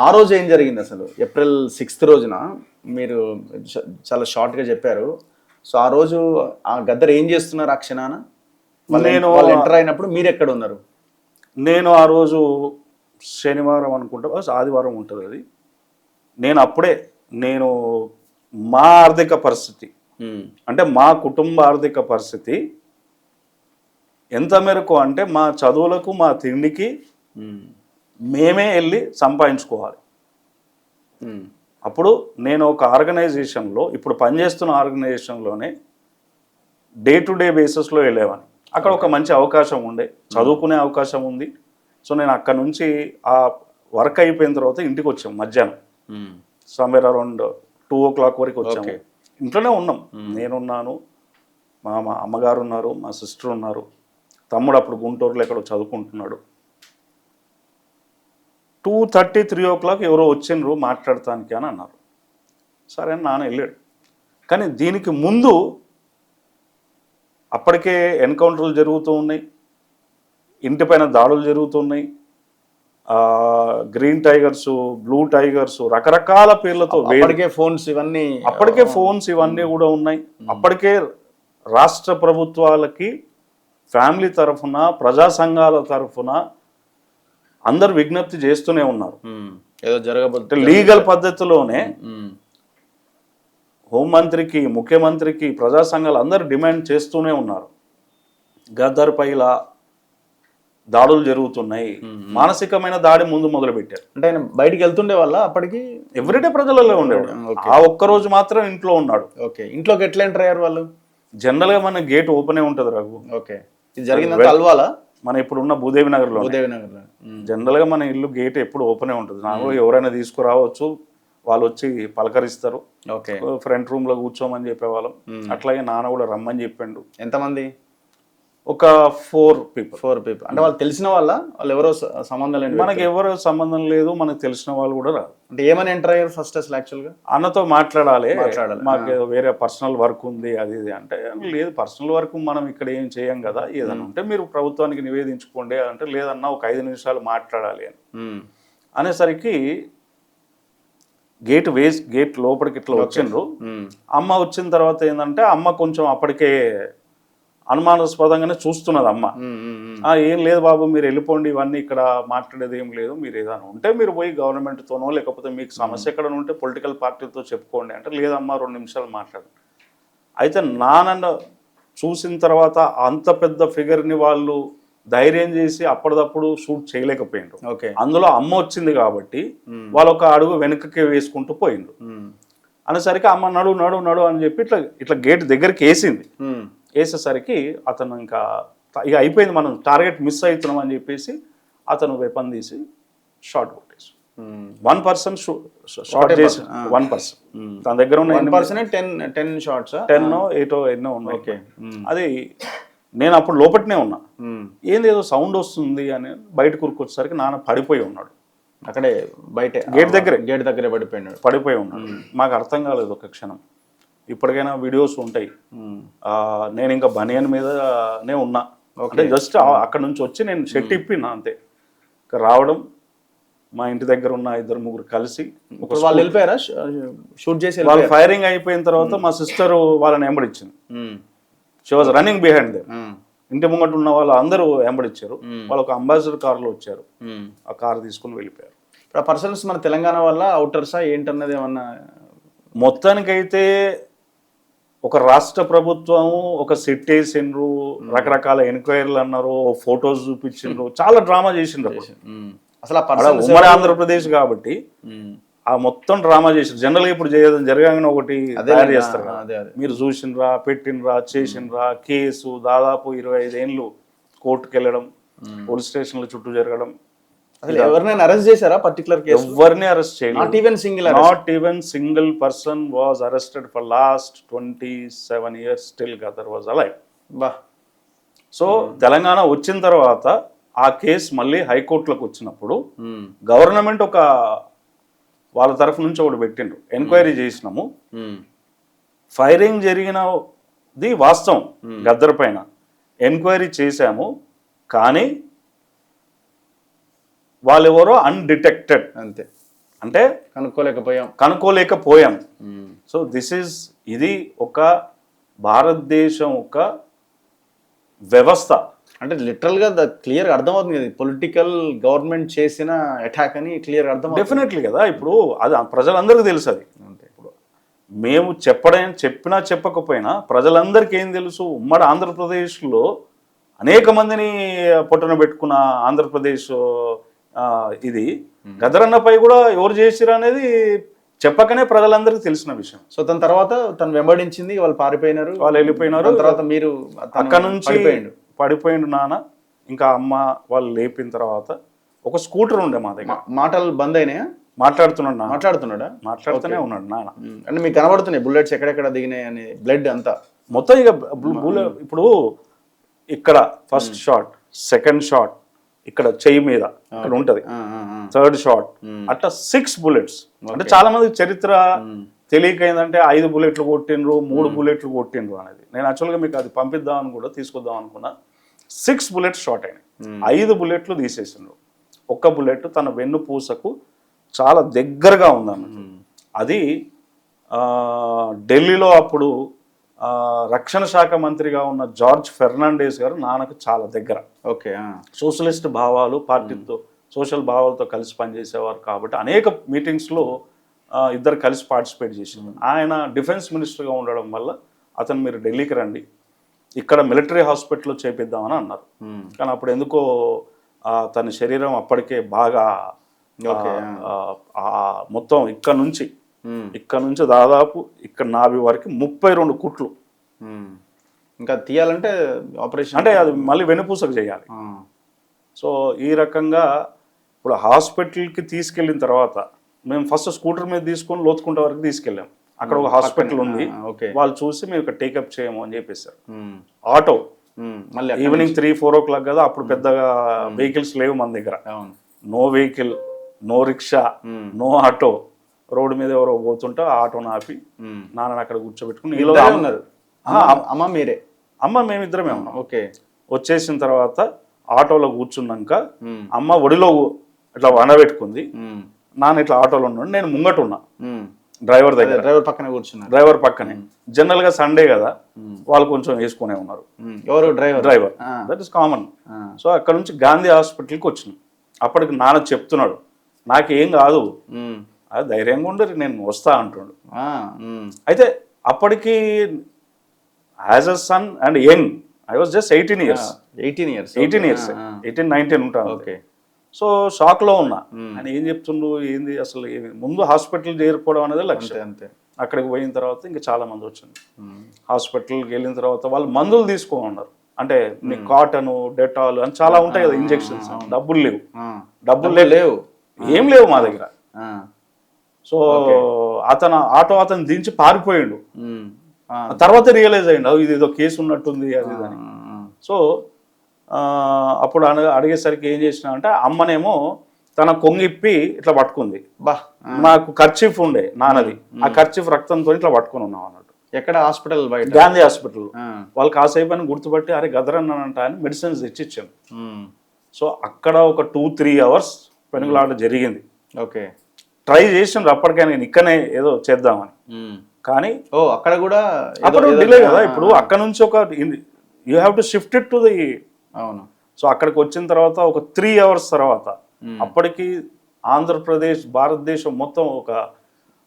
ఆ రోజు ఏం జరిగింది అసలు? ఏప్రిల్ 6th రోజున మీరు చాలా షార్ట్గా చెప్పారు. సో ఆ రోజు ఆ గద్దర్ ఏం చేస్తున్నారు ఆ క్షణాన? వాళ్ళు ఎంటర్ అయినప్పుడు మీరు ఎక్కడ ఉన్నారు? నేను ఆ రోజు శనివారం అనుకుంటా, ఆదివారం ఉంటుంది అది. నేను మా ఆర్థిక పరిస్థితి అంటే మా కుటుంబ ఆర్థిక పరిస్థితి ఎంత మేరకు అంటే మా చదువులకు మా తిండికి మేమే వెళ్ళి సంపాదించుకోవాలి. అప్పుడు నేను ఒక ఆర్గనైజేషన్లో, ఇప్పుడు పనిచేస్తున్న ఆర్గనైజేషన్లోనే డే టు డే బేసిస్లో వెళ్ళేవాడిని. అక్కడ ఒక మంచి అవకాశం ఉండే, చదువుకునే అవకాశం ఉంది. సో నేను అక్కడ నుంచి ఆ వర్క్ అయిపోయిన తర్వాత ఇంటికి వచ్చాం మధ్యాహ్నం, సమ్వేర్ అరౌండ్ 2 o'clock వరకు వచ్చాము. ఇంట్లోనే ఉన్నాం. నేనున్నాను, మా అమ్మగారు ఉన్నారు, మా సిస్టర్ ఉన్నారు, తమ్ముడు అప్పుడు గుంటూరులో ఎక్కడో చదువుకుంటున్నాడు. 2:30, 3 o'clock ఎవరో వచ్చిండ్రు మాట్లాడటానికి అని అన్నారు. సరే అని నాన్న వెళ్ళాడు. కానీ దీనికి ముందు అప్పటికే ఎన్కౌంటర్లు జరుగుతూ ఉన్నాయి, ఇంటిపైన దాడులు జరుగుతున్నాయి, గ్రీన్ టైగర్స్, బ్లూ టైగర్స్, రకరకాల పేర్లతో అప్పటికే ఫోన్స్ ఇవన్నీ కూడా ఉన్నాయి. అప్పటికే రాష్ట్ర ప్రభుత్వాలకి ఫ్యామిలీ తరఫున, ప్రజా సంఘాల తరఫున అందరు విజ్ఞప్తి చేస్తూనే ఉన్నారు. ఏదో జరగబోతే లీగల్ పద్ధతిలోనే హోంమంత్రికి, ముఖ్యమంత్రికి, ప్రజా సంఘాలు అందరు డిమాండ్ చేస్తూనే ఉన్నారు. గద్దర్ పైలా దాడులు జరుగుతున్నాయి, మానసికమైన దాడి ముందు మొదలు పెట్టారు. అంటే ఆయన బయటికి వెళ్తుండే వల్ల అప్పటికి ఎవ్రీడే ప్రజలలో ఉండేవాడు. ఆ ఒక్కరోజు మాత్రం ఇంట్లో ఉన్నాడు. ఓకే, ఇంట్లోకి ఎట్లా ఎంటర్ అయ్యారు వాళ్ళు? జనరల్ గా మన గేట్ ఓపెన్ ఉంటుంది రఘు. ఓకే, ఇది జరిగింది అల్వాలా? మన ఇప్పుడు ఉన్న భూదేవి నగర్లో జనరల్ గా మన ఇల్లు గేట్ ఎప్పుడు ఓపెన్ ఉంటుంది. నాకు ఎవరైనా తీసుకురావచ్చు, వాళ్ళు వచ్చి పలకరిస్తారు. ఓకే, ఫ్రంట్ రూమ్ లో కూర్చోమని చెప్పేవాళ్ళం. అట్లాగే నాన్న కూడా రమ్మని చెప్పిండు. ఎంతమంది? ఒక 4 people. అంటే వాళ్ళు తెలిసిన వాళ్ళు ఎవరో సంబంధం లేదు? మనకి ఎవరో సంబంధం లేదు, మనకు తెలిసిన వాళ్ళు కూడా రాదు. అంటే ఏమని ఎంటర్ అయ్యారు ఫస్ట్ అసలు? యాక్చువల్గా అన్నతో మాట్లాడాలి, మాకు వేరే పర్సనల్ వర్క్ ఉంది అది ఇది అంటే, లేదు పర్సనల్ వర్క్ మనం ఇక్కడ ఏం చేయం కదా, ఏదన్నా ఉంటే మీరు ప్రభుత్వానికి నివేదించుకోండి అంటే, లేదన్నా ఒక 5 నిమిషాలు మాట్లాడాలి అని అనేసరికి గేట్ లోపలికి ఇట్లా వచ్చిండ్రు. అమ్మ వచ్చిన తర్వాత ఏంటంటే, అమ్మ కొంచెం అప్పటికే అనుమానాస్పదంగానే చూస్తున్నది అమ్మ. ఏం లేదు బాబు, మీరు వెళ్ళిపోండి, ఇవన్నీ ఇక్కడ మాట్లాడేది ఏం లేదు, మీరు ఏదైనా ఉంటే మీరు పోయి గవర్నమెంట్తోనో లేకపోతే మీకు సమస్య ఎక్కడ ఉంటే పొలిటికల్ పార్టీలతో చెప్పుకోండి అంటే, లేదమ్మా 2 నిమిషాలు మాట్లాడు. అయితే నాన్న చూసిన తర్వాత అంత పెద్ద ఫిగర్ని వాళ్ళు ధైర్యం చేసి అప్పటిదప్పుడు షూట్ చేయలేకపోయిండ్రు. అందులో అమ్మ వచ్చింది కాబట్టి వాళ్ళు ఒక అడుగు వెనుకకి వేసుకుంటూ పోయిండ్రు. అనేసరికి అమ్మ నడు నడు నడు అని చెప్పి ఇట్లా గేట్ దగ్గరికి వేసేసరికి అతను ఇంకా ఇక అయిపోయింది, మనం టార్గెట్ మిస్ అవుతున్నాం అని చెప్పేసి అతను వెపన్ తీసి షార్ట్ కొట్టేసి 1 person షార్ట్ చేసి 1 person తన దగ్గర ఉన్న 10 shots 10 8 ఎన్నో ఉన్నాయి. అది నేను అప్పుడు లోపట్నే ఉన్నా, ఏంది ఏదో సౌండ్ వస్తుంది అని బయట కూరుకొచ్చేసరికి నాన్న పడిపోయి ఉన్నాడు. అక్కడే బయట గేట్ దగ్గర పడిపోయి ఉన్నాడు. మాకు అర్థం కాలేదు ఒక క్షణం. ఇప్పటికైనా వీడియోస్ ఉంటాయి. నేను ఇంకా బనియన్ మీదనే ఉన్నా, అంటే జస్ట్ అక్కడ నుంచి వచ్చి నేను షెట్ ఇప్పినా అంతే. రావడం, మా ఇంటి దగ్గర ఉన్న 2-3 కలిసి వాళ్ళు వెళ్ళిపోయారా షూట్ చేసి? వాళ్ళు ఫైరింగ్ అయిపోయిన తర్వాత మా సిస్టర్ వాళ్ళని ఎంబడిచ్చింది. She was running behind there. ఇంటి ముంగట ఉన్న వాళ్ళు అందరూ ఎంబడిచ్చారు. వాళ్ళు ఒక అంబాసిడర్ కార్లో వచ్చారు, ఆ కార్ తీసుకుని వెళ్ళిపోయారు. ఇప్పుడు ఆ పర్సన్స్ మన తెలంగాణ వల్ల అవుటర్సా ఏంటన్నది ఏమన్నా? మొత్తానికైతే ఒక రాష్ట్ర ప్రభుత్వం ఒక సెట్ వేసిండ్రు, రకరకాల ఎంక్వైరీలు అన్నారు, ఫొటోస్ చూపించిండ్రు, చాలా డ్రామా చేసిండ్రు. అసలు ఉమ్మడి ఆంధ్రప్రదేశ్ కాబట్టి ఆ మొత్తం డ్రామా చేసిండ్రు. జనరల్గా ఇప్పుడు జరగానే ఒకటి తయారు చేస్తారు కదా, మీరు చూసిండ్రా, పెట్టినరా, చేసిండ్రా, కేసు దాదాపు 25 ఏళ్ళు కోర్టుకు వెళ్ళడం, పోలీస్ స్టేషన్ల చుట్టూ జరగడం. అసలు ఎవరినైనా అరెస్ట్ చేశారా? పర్టికులర్ కేసు ఎవరిని అరెస్ట్ చేయలేదు. Not even single person was arrested for last 27 years. Still Gaddar was alive. So Telangana వచ్చిన తర్వాత ఆ కేసు మళ్ళీ హైకోర్టులోకి వచ్చినప్పుడు గవర్నమెంట్ ఒక వాళ్ళ తరఫు నుంచి ఒకటి పెట్టిండ్రు, ఎంక్వైరీ చేసినాము, ఫైరింగ్ జరిగినది వాస్తవం, గద్దర్ పైన ఎంక్వైరీ చేశాము, కానీ వాళ్ళెవరో అన్డిటెక్టెడ్ అంతే. అంటే కనుక్కోలేకపోయాం. సో ఇది ఒక భారతదేశం ఒక వ్యవస్థ. అంటే లిటరల్ గా క్లియర్ అర్థమవుతుంది కదా, పొలిటికల్ గవర్నమెంట్ చేసిన అటాక్ అని క్లియర్ అర్థం. డెఫినెట్లీ కదా. ఇప్పుడు అది ప్రజలందరికీ తెలుసు. అది ఇప్పుడు మేము చెప్పినా చెప్పకపోయినా ప్రజలందరికీ ఏం తెలుసు, ఉమ్మడి ఆంధ్రప్రదేశ్లో అనేక మందిని పొట్టన పెట్టుకున్న ఆంధ్రప్రదేశ్ ఇది గదరన్నపై కూడా ఎవరు చేసిరు అనేది చెప్పకనే ప్రజలందరికీ తెలిసిన విషయం. సో తన తర్వాత తను వెంబడించింది, వాళ్ళు పారిపోయినారు, వాళ్ళు వెళ్ళిపోయినారు. తర్వాత మీరు అక్కడ నుంచి పడిపోయిండు నాన్న. ఇంకా అమ్మ వాళ్ళు లేపిన తర్వాత ఒక స్కూటర్ ఉండే మా దగ్గర. మాటలు బంద్ అయినాయా? మాట్లాడుతూనే ఉన్నాడు నాన్న. అంటే మీకు కనబడుతున్నాయి బుల్లెట్స్ ఎక్కడెక్కడ దిగినాయి అని, బ్లడ్ అంతా మొత్తం. ఇక ఇప్పుడు ఇక్కడ ఫస్ట్ షాట్, సెకండ్ షాట్ ఇక్కడ చెయ్యి మీద ఇక్కడ ఉంటది, థర్డ్ షాట్ అట్లా 6 bullets. అంటే చాలా మంది చరిత్ర తెలియక ఏంటంటే 5 bullets కొట్టిండ్రు, 3 bullets కొట్టిండ్రు అనేది. నేను యాక్చువల్గా మీకు అది పంపిద్దామని కూడా తీసుకొద్దాం అనుకున్నా. 6 bullets షాట్ అయినాయి, 5 bullets తీసేసిండ్రు. ఒక్క బుల్లెట్ తన వెన్ను పూసకు చాలా దగ్గరగా ఉందన్నట్టు. అది ఢిల్లీలో అప్పుడు రక్షణ శాఖ మంత్రిగా ఉన్న జార్జ్ ఫెర్నాండెస్ గారు నాన్నకు చాలా దగ్గర. ఓకే. సోషలిస్ట్ భావాలు, పార్టీతో సోషల్ భావాలతో కలిసి పనిచేసేవారు కాబట్టి అనేక మీటింగ్స్లో ఇద్దరు కలిసి పార్టిసిపేట్ చేసింది. ఆయన డిఫెన్స్ మినిస్టర్గా ఉండడం వల్ల అతను మీరు ఢిల్లీకి రండి, ఇక్కడ మిలిటరీ హాస్పిటల్లో చేపిద్దామని అన్నారు. కానీ అప్పుడు ఎందుకో తన శరీరం అప్పటికే బాగా మొత్తం ఇక్కడ నుంచి దాదాపు ఇక్కడ నాభి వరకు 32 కుట్లు. ఇంకా తీయాలంటే ఆపరేషన్ అంటే అది మళ్ళీ వెనుపూసకు చేయాలి. సో ఈ రకంగా ఇప్పుడు హాస్పిటల్కి తీసుకెళ్ళిన తర్వాత మేము ఫస్ట్ స్కూటర్ మీద తీసుకొని లోతుకుంట వరకు తీసుకెళ్ళాం. అక్కడ ఒక హాస్పిటల్ ఉంది, వాళ్ళు చూసి మేము ఇక్కడ టేకప్ చేయము అని చెప్పేశారు. ఆటో మళ్ళీ ఈవినింగ్ 3-4 o'clock కదా, అప్పుడు పెద్దగా వెహికల్స్ లేవు మన దగ్గర. No vehicle, no rickshaw, no auto. Road మీద ఎవరో పోతుంటే ఆటోని ఆపి నాన్న అక్కడ కూర్చోబెట్టుకుని ఉన్నారు. అమ్మ మేమిద్దరమే ఉన్నాం. ఓకే. వచ్చేసిన తర్వాత ఆటోలో కూర్చున్నాక అమ్మ ఒడిలో ఇట్లా వండబెట్టుకుంది, నాన్న ఇట్లా ఆటోలో ఉన్నాడు, నేను ముంగట ఉన్నా డ్రైవర్ దగ్గర. డ్రైవర్ పక్కనే. జనరల్ గా సండే కదా, వాళ్ళు కొంచెం వేసుకునే ఉన్నారు. ఎవరు? Driver. That is common. So అక్కడ నుంచి గాంధీ హాస్పిటల్కి వచ్చినాం. అప్పటికి నాన్న చెప్తున్నాడు, నాకేం కాదు, అది ధైర్యంగా ఉండరు, నేను వస్తా అంటుండు. అయితే అప్పటికి as a son and young, I was just 18 years. 18-19 ఉంటాను. సో షాక్ లో ఉన్నా. అని ఏం చెప్తుండు, ఏంది అసలు, ముందు హాస్పిటల్ చేరుకోవడం అనేది లక్ష్యం. అంతే. అక్కడికి పోయిన తర్వాత ఇంకా చాలా మంది వచ్చింది. హాస్పిటల్కి వెళ్ళిన తర్వాత వాళ్ళు మందులు తీసుకోమన్నారు. అంటే నీకు కాటన్, డెటాల్ అని చాలా ఉంటాయి కదా ఇంజెక్షన్స్. డబ్బులు లేవు, ఏం లేవు మా దగ్గర. సో అతను దించి పారిపోయిండు. తర్వాత రియలైజ్ అయ్యిండు ఇది ఏదో కేసు ఉన్నట్టుంది అది అని. సో అప్పుడు అడిగేసరికి ఏం చేసినా అంటే అమ్మనేమో తన కొంగిప్పి ఇట్లా పట్టుకుంది. నాకు కర్చీఫ్ ఉండే నాన్నది, ఆ కర్చీఫ్ రక్తంతో ఇట్లా పట్టుకుని ఉన్నాం అన్నట్టు. ఎక్కడ? హాస్పిటల్ బయట, గాంధీ హాస్పిటల్. వాళ్ళు కాసేపు అని గుర్తుపట్టి అరే గదరన్నంట అని మెడిసిన్స్ ఇచ్చిచ్చాను. సో అక్కడ ఒక 2-3 hours పెనుగులాట జరిగింది. ఓకే. ట్రై చేసిండ్రు అప్పటికైనా నేను ఇక్కడనే ఏదో చేద్దామని. కానీ అక్కడ కూడా అప్పుడు డిలే కదా. ఇప్పుడు అక్కడ నుంచి ఒక you have to shift it to the. అవును. సో అక్కడికి వచ్చిన తర్వాత ఒక 3 hours తర్వాత అప్పటికి ఆంధ్రప్రదేశ్, భారతదేశం మొత్తం ఒక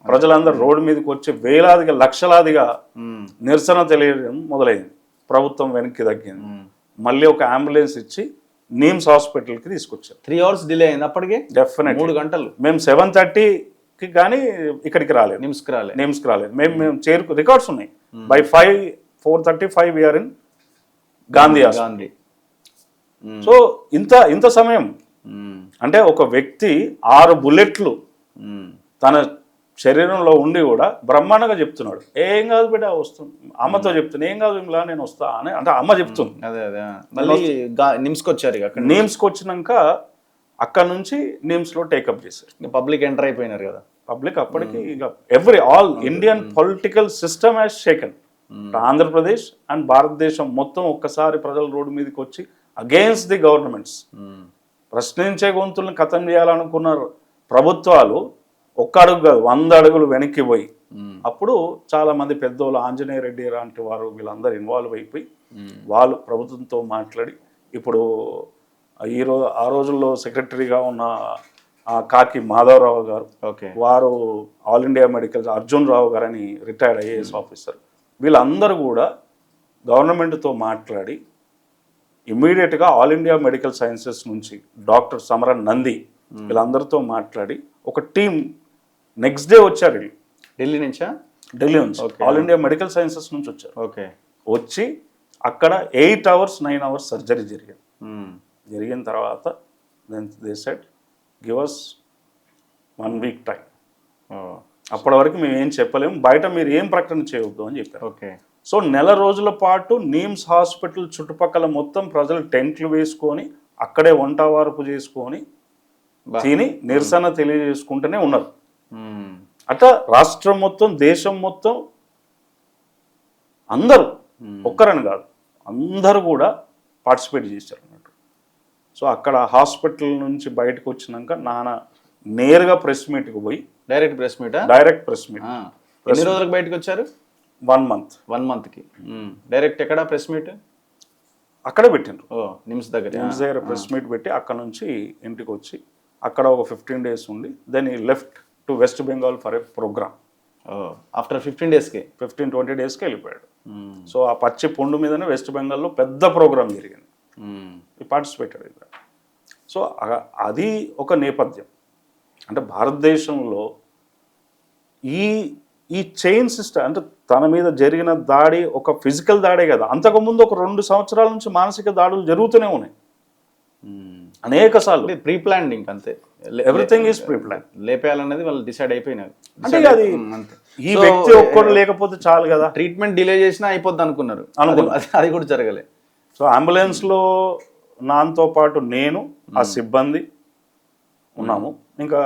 ప్రజలందరూ రోడ్డు మీదకి వచ్చి వేలాదిగా లక్షలాదిగా నిరసన తెలియడం మొదలైంది. ప్రభుత్వం వెనక్కి తగ్గింది. మళ్ళీ ఒక అంబులెన్స్ ఇచ్చి నిమ్స్ హాస్పిటల్కి తీసుకొచ్చారు. 3 hours డిలే అయింది అప్పటికే. డెఫినెట్ 3 గంటలు. మేము 7:30కి కానీ ఇక్కడికి రాలేదు, నిమ్స్కి రాలేదు. మేము చేరుకు రికార్డ్స్ ఉన్నాయి. By 4:35 we're in Gandhi. So ఇంత సమయం అంటే ఒక వ్యక్తి 6 bullets తన శరీరంలో ఉండి కూడా బ్రహ్మాండంగా చెప్తున్నాడు, ఏం కాదు బిడ్డ వస్తుంది. అమ్మతో చెప్తున్నా ఏం కాదు ఇలా నేను వస్తా అని, అంటే అమ్మ చెప్తుంది. నిమ్స్కి వచ్చినాక అక్కడ నుంచి నిమ్స్ లో టేకప్ చేశారు. పబ్లిక్ ఎంటర్ అయిపోయినారు కదా. పబ్లిక్ అప్పటికి all Indian political system has షేకెన్. Andhra Pradesh and భారతదేశం మొత్తం ఒక్కసారి ప్రజల రోడ్డు మీదకి వచ్చి అగెయిన్స్ట్ ది గవర్నమెంట్స్, ప్రశ్నించే గొంతులను ఖతం చేయాలనుకున్న ప్రభుత్వాలు ఒక్క అడుగు కాదు 100 అడుగులు వెనక్కి పోయి అప్పుడు చాలా మంది పెద్దోళ్ళు ఆంజనేయ రెడ్డి లాంటి వారు వీళ్ళందరూ ఇన్వాల్వ్ అయిపోయి వాళ్ళు ప్రభుత్వంతో మాట్లాడి ఇప్పుడు ఆ రోజుల్లో సెక్రటరీగా ఉన్న కాకి మాధవరావు గారు, ఓకే, వారు ఆల్ ఇండియా మెడికల్ అర్జున్ రావు గారు అని రిటైర్డ్ ఐఏఎస్ ఆఫీసర్, వీళ్ళందరూ కూడా గవర్నమెంట్తో మాట్లాడి ఇమ్మీడియట్గా ఆల్ ఇండియా మెడికల్ సైన్సెస్ నుంచి డాక్టర్ సమరన్ నంది వీళ్ళందరితో మాట్లాడి ఒక టీం నెక్స్ట్ డే వచ్చారు వీళ్ళు. ఢిల్లీ నుంచా? ఢిల్లీ నుంచి ఆల్ ఇండియా మెడికల్ సైన్సెస్ నుంచి వచ్చారు. ఓకే, వచ్చి అక్కడ 8 hours 9 hours సర్జరీ జరిగింది. జరిగిన తర్వాత they said give us 1 week time, అప్పటి వరకు మేము ఏం చెప్పలేము, బయట మీరు ఏం ప్రకటన చేయవద్దు అని చెప్పారు. ఓకే. సో 9 రోజుల పాటు నీమ్స్ హాస్పిటల్ చుట్టుపక్కల మొత్తం ప్రజలు టెంట్లు వేసుకొని అక్కడే వంట వార్పు చేసుకొని తిని నిరసన తెలియజేసుకుంటూనే ఉన్నారు. అట్లా రాష్ట్రం మొత్తం దేశం మొత్తం అందరూ ఒక్కరని కాదు అందరూ కూడా పార్టిసిపేట్ చేశారు అన్నట్టు. సో అక్కడ హాస్పిటల్ నుంచి బయటకు వచ్చినాక నాన్న నేరుగా ప్రెస్ మీట్కి పోయి డైరెక్ట్ ప్రెస్ మీట్. ఎన్ని రోజులకు బయటకు వచ్చారు? 1 month. 1 monthకి డైరెక్ట్ ఎక్కడ ప్రెస్ మీట్? అక్కడే పెట్టిండ్రు. నిమ్స్ దగ్గర. నిమ్స్ దగ్గర ప్రెస్ మీట్ పెట్టి అక్కడ నుంచి ఇంటికి వచ్చి అక్కడ ఒక 15 days ఉండి then he left to West Bengal for a program. After 15 daysకి 15-20 daysకి వెళ్ళిపోయాడు. సో ఆ పచ్చి పొండు మీదనే వెస్ట్ బెంగాల్లో పెద్ద ప్రోగ్రామ్ జరిగింది. పార్టిసిపేటెడ్ ఇక్కడ. సో అది ఒక నేపథ్యం. అంటే భారతదేశంలో ఈ చైన్ సిస్టమ్, అంటే తన మీద జరిగిన దాడి ఒక ఫిజికల్ దాడే కదా, అంతకుముందు ఒక 2 సంవత్సరాల నుంచి మానసిక దాడులు జరుగుతూనే ఉన్నాయి అనేక సార్లు. ప్రీ ప్లాన్డ్, ఇంక అంతే, ఎవ్రీథింగ్ ఈజ్ ప్రీ ప్లాన్. లేపేయాలనేది వాళ్ళు డిసైడ్ అయిపోయినారు. అంటే అది ఈ వ్యక్తి ఒక్కడు లేకపోతే చాలు కదా, ట్రీట్మెంట్ డిలే చేసినా అయిపోద్ది అనుకున్నారు. అది కూడా జరగలే. సో అంబులెన్స్లో నాతో పాటు నేను, ఆ సిబ్బంది ఉన్నాము. ఇంకా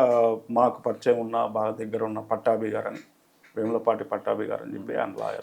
మాకు పరిచయం ఉన్న బాగా దగ్గర ఉన్న పట్టాభి గారని, వేములపాటి పట్టాభి గారు అని చెప్పి ఆయన లాయర్.